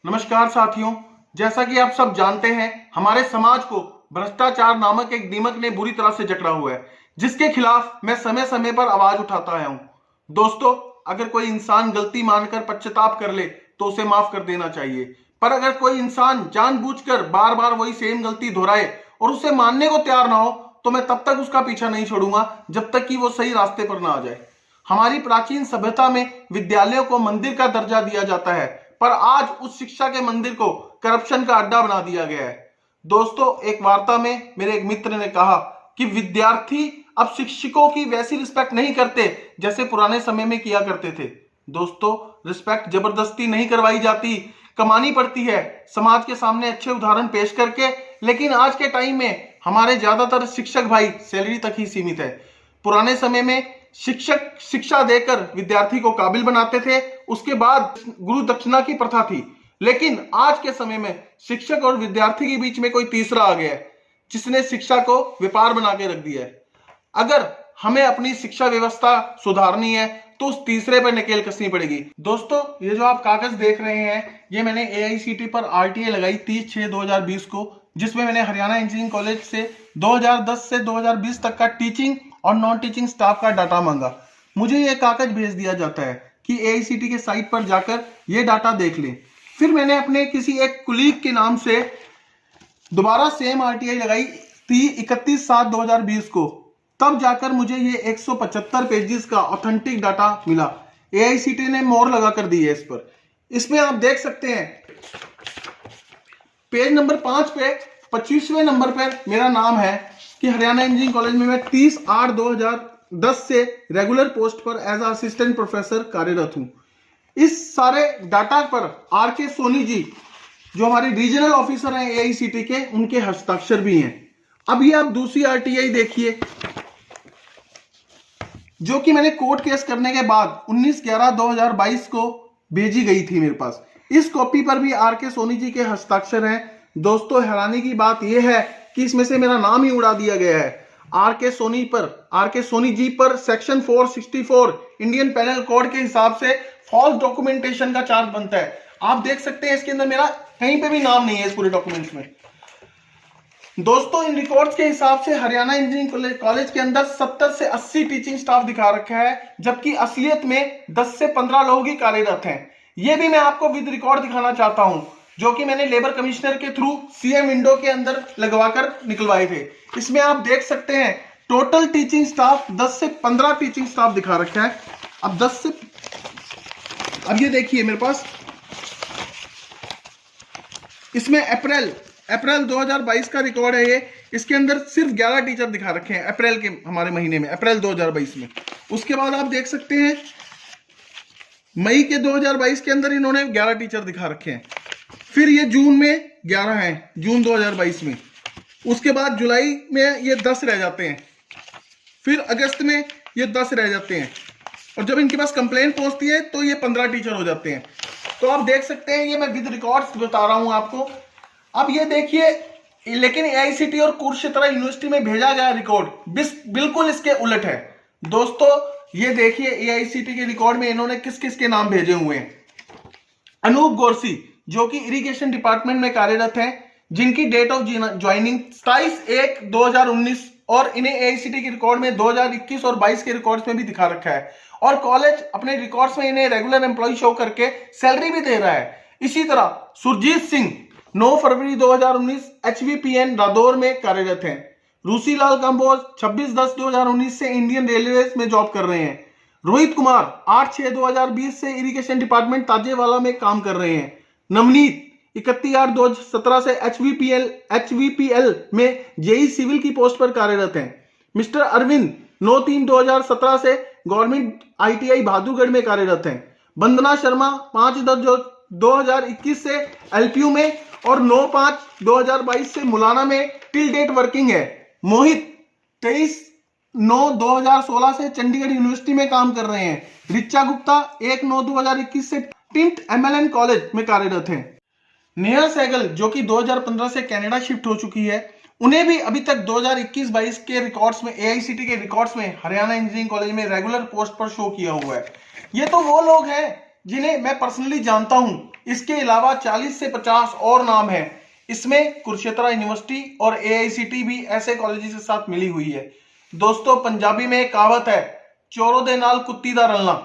नमस्कार साथियों, जैसा कि आप सब जानते हैं, हमारे समाज को भ्रष्टाचार नामक एक दीमक ने बुरी तरह से जकड़ा हुआ है, जिसके खिलाफ मैं समय समय पर आवाज उठाता आया हूं। दोस्तों, अगर कोई इंसान गलती मानकर पश्चाताप कर ले तो उसे माफ कर देना चाहिए, पर अगर कोई इंसान जानबूझकर बार बार वही सेम गलती दोहराए और उसे मानने को तैयार ना हो तो मैं तब तक उसका पीछा नहीं छोड़ूंगा जब तक कि वो सही रास्ते पर ना आ जाए। हमारी प्राचीन सभ्यता में विद्यालयों को मंदिर का दर्जा दिया जाता है, पर आज उस शिक्षा के मंदिर को करप्शन का अड्डा बना दिया गया है। दोस्तों, एक वार्ता में मेरे एक मित्र ने कहा कि विद्यार्थी अब शिक्षकों की वैसी रिस्पेक्ट नहीं करते जैसे पुराने समय में किया करते थे। दोस्तों, रिस्पेक्ट जबरदस्ती नहीं करवाई जाती, कमानी पड़ती है समाज के सामने अच्छे उदाहरण पेश करके। लेकिन आज के टाइम में हमारे ज्यादातर शिक्षक भाई सैलरी तक ही सीमित है। पुराने समय में शिक्षक शिक्षा देकर विद्यार्थी को काबिल बनाते थे, उसके बाद गुरु दक्षिणा की प्रथा थी। लेकिन आज के समय में शिक्षक और विद्यार्थी के बीच में कोई तीसरा आ गया है, जिसने शिक्षा को व्यापार बना के रख दिया है। अगर हमें अपनी शिक्षा व्यवस्था सुधारनी है तो उस तीसरे पर नकेल कसनी पड़ेगी। दोस्तों, ये जो आप कागज देख रहे हैं, ये मैंने AICTE पर RTA लगाई 30/6/2020 को, जिसमें मैंने हरियाणा इंजीनियरिंग कॉलेज से 2010 से 2020 तक का टीचिंग और नॉन टीचिंग स्टाफ का डाटा मांगा। मुझे ये कागज भेज दिया जाता है कि AICTE के साइट पर जाकर ये डाटा देख लें। फिर मैंने अपने किसी एक कुलीग के नाम से दोबारा सेम RTA लगाई थी 31/7/2020 को, तब जाकर मुझे ये 175 पेजेस का ऑथेंटिक डाटा मिला। AICTE ने मोहर लगा कर दी है इस पर। इसमें आप देख सकते हैं पेज नंबर 5 पे 25वें नंबर पर मेरा नाम है कि हरियाणा इंजीनियरिंग कॉलेज में मैं 30/8/2010 से रेगुलर पोस्ट पर एज असिस्टेंट प्रोफेसर कार्यरत हूं। इस सारे डाटा पर RK सोनी जी, जो हमारे रीजनल ऑफिसर हैं AICTE के, उनके हस्ताक्षर भी हैं। अब ये आप दूसरी RTI देखिए, जो कि मैंने कोर्ट केस करने के बाद 19/11/2022 को भेजी गई थी मेरे पास। इस कॉपी पर भी RK सोनी जी के हस्ताक्षर हैं। दोस्तों, हैरानी की बात यह है कि इसमें से मेरा नाम ही उड़ा दिया गया है। RK सोनी जी पर सेक्शन 464 इंडियन पेनल कोड के हिसाब से फॉल्स डॉक्यूमेंटेशन का चार्ज बनता है। आप देख सकते हैं इसके अंदर मेरा कहीं पे भी नाम नहीं है इस पूरे डॉक्यूमेंट्स में। दोस्तों, इन रिकॉर्ड्स के हिसाब से हरियाणा इंजीनियरिंग कॉलेज के अंदर 70 से 80 टीचिंग स्टाफ दिखा रखा है, जबकि असलियत में 10 से 15 लोग ही कार्यरत हैं। ये भी मैं आपको विद रिकॉर्ड दिखाना चाहता हूं, जो कि मैंने लेबर कमिश्नर के थ्रू CM विंडो के अंदर लगवाकर निकलवाए थे। इसमें आप देख सकते हैं टोटल टीचिंग स्टाफ 10 से 15 टीचिंग स्टाफ दिखा रखा है। अब ये देखिए मेरे पास, इसमें अप्रैल 2022 का रिकॉर्ड है ये। इसके अंदर सिर्फ 11 टीचर दिखा रखे हैं अप्रैल के हमारे महीने में, अप्रैल 2022 में। उसके बाद आप देख सकते हैं मई के 2022 के अंदर इन्होंने 11 टीचर दिखा रखे हैं। फिर ये जून में 11 हैं, जून 2022 में। उसके बाद जुलाई में ये 10 रह जाते हैं। फिर अगस्त में ये 10 रह जाते हैं, और जब इनके पास कंप्लेंट पहुंचती है तो ये 15 टीचर हो जाते हैं। तो आप देख सकते हैं, ये मैं विद रिकॉर्ड्स बता रहा हूं आपको। अब ये देखिए, लेकिन AICTE और कुरुक्षेत्र यूनिवर्सिटी में भेजा गया रिकॉर्ड बिल्कुल इसके उलट है। दोस्तों, ये देखिए AICTE के रिकॉर्ड में इन्होंने किस किस के नाम भेजे हुए हैं। अनूप गौरसी, जो कि इरिगेशन डिपार्टमेंट में कार्यरत हैं, जिनकी डेट ऑफ ज्वाइनिंग 27/1/2019, और इन्हें AICTE के रिकॉर्ड में 2021 और 22 के रिकॉर्ड्स में भी दिखा रखा है। और कॉलेज अपने रिकॉर्ड्स में इन्हें रेगुलर एम्प्लॉय शो करके सैलरी भी दे रहा है। इसी तरह सुरजीत सिंह 9 फरवरी 2019 HVPN रादौर में कार्यरत हैं। रूसीलाल कंबोज 26/10/2019 से इंडियन रेलवे में जॉब कर रहे हैं। रोहित कुमार 8/6/2020 से इरिगेशन डिपार्टमेंट ताजेवाला में काम कर रहे हैं। नवनीत 31/8/2017 से HVPL में JE सिविल की पोस्ट पर कार्यरत हैं। मिस्टर अरविंद 9/3/2017 से गवर्नमेंट ITI बहादुरगढ़ में कार्यरत हैं। वंदना शर्मा 5/10/2021 से LPU में और 9/5/2022 से मुलाना में टिल डेट वर्किंग है। मोहित 23/9/2016 से चंडीगढ़ यूनिवर्सिटी में काम कर रहे हैं। रिचा गुप्ता 1/9/2021 से टिंट MLN कॉलेज में कार्यरत हैं। नेहा सहगल, जो कि 2015 से कनाडा शिफ्ट हो चुकी है, उन्हें भी अभी तक 2021-22 के रिकॉर्ड्स में, AICTE के रिकॉर्ड्स में हरियाणा इंजीनियरिंग कॉलेज में रेगुलर पोस्ट पर शो किया हुआ है। ये तो वो लोग हैं जिन्हें मैं पर्सनली जानता हूं, इसके अलावा 40 से 50 और नाम है। इसमें कुरुक्षेत्र यूनिवर्सिटी और AICT भी ऐसे कॉलेजेस के साथ मिली हुई है। दोस्तों, पंजाबी में एक कहावत है, चोरों दे नाल कुत्ती दा रलना।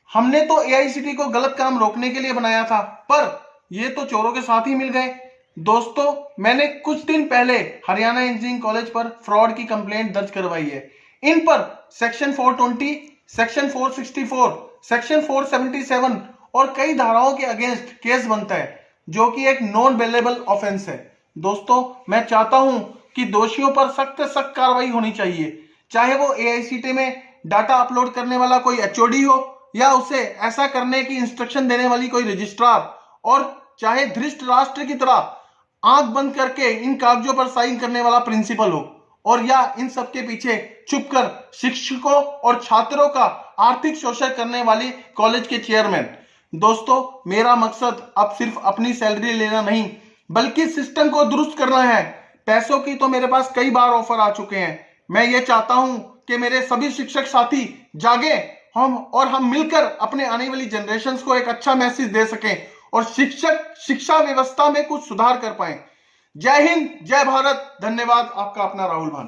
हमने तो AICT को गलत काम रोकने के लिए बनाया था, पर ये तो चोरों के साथ ही मिल गए। दोस्तों, मैंने कुछ दिन पहले हरियाणा इंजीनियरिंग कॉलेज पर फ्रॉड की कंप्लेंट दर्ज करवाई है। इन पर सेक्शन 420, सेक्शन 464, सेक्शन 477 और कई धाराओं के अगेंस्ट केस बनता है, जो कि एक नॉन बेलेबल ऑफेंस है। दोस्तों, मैं चाहता हूं कि दोषियों पर सख्त सख्त कार्रवाई होनी चाहिए, चाहे वो AICT में डाटा अपलोड करने वाला कोई HOD हो या उसे ऐसा करने की इंस्ट्रक्शन देने वाली कोई रजिस्ट्रार, और चाहे धृष्ट राष्ट्र की तरह आंख बंद करके इन कागजों पर साइन करने वाला प्रिंसिपल हो, और या इन सबके पीछे छुपकर शिक्षकों और छात्रों का आर्थिक शोषण करने वाली कॉलेज के चेयरमैन। दोस्तों, मेरा मकसद अब सिर्फ अपनी सैलरी लेना नहीं, बल्कि सिस्टम को दुरुस्त करना है। पैसों की तो मेरे पास कई बार ऑफर आ चुके हैं। मैं ये चाहता हूं कि मेरे सभी शिक्षक साथी जागे हम मिलकर अपने आने वाली जनरेशंस को एक अच्छा मैसेज दे सकें और शिक्षा व्यवस्था में कुछ सुधार कर पाए। जय हिंद, जय भारत। धन्यवाद। आपका अपना राहुल भान।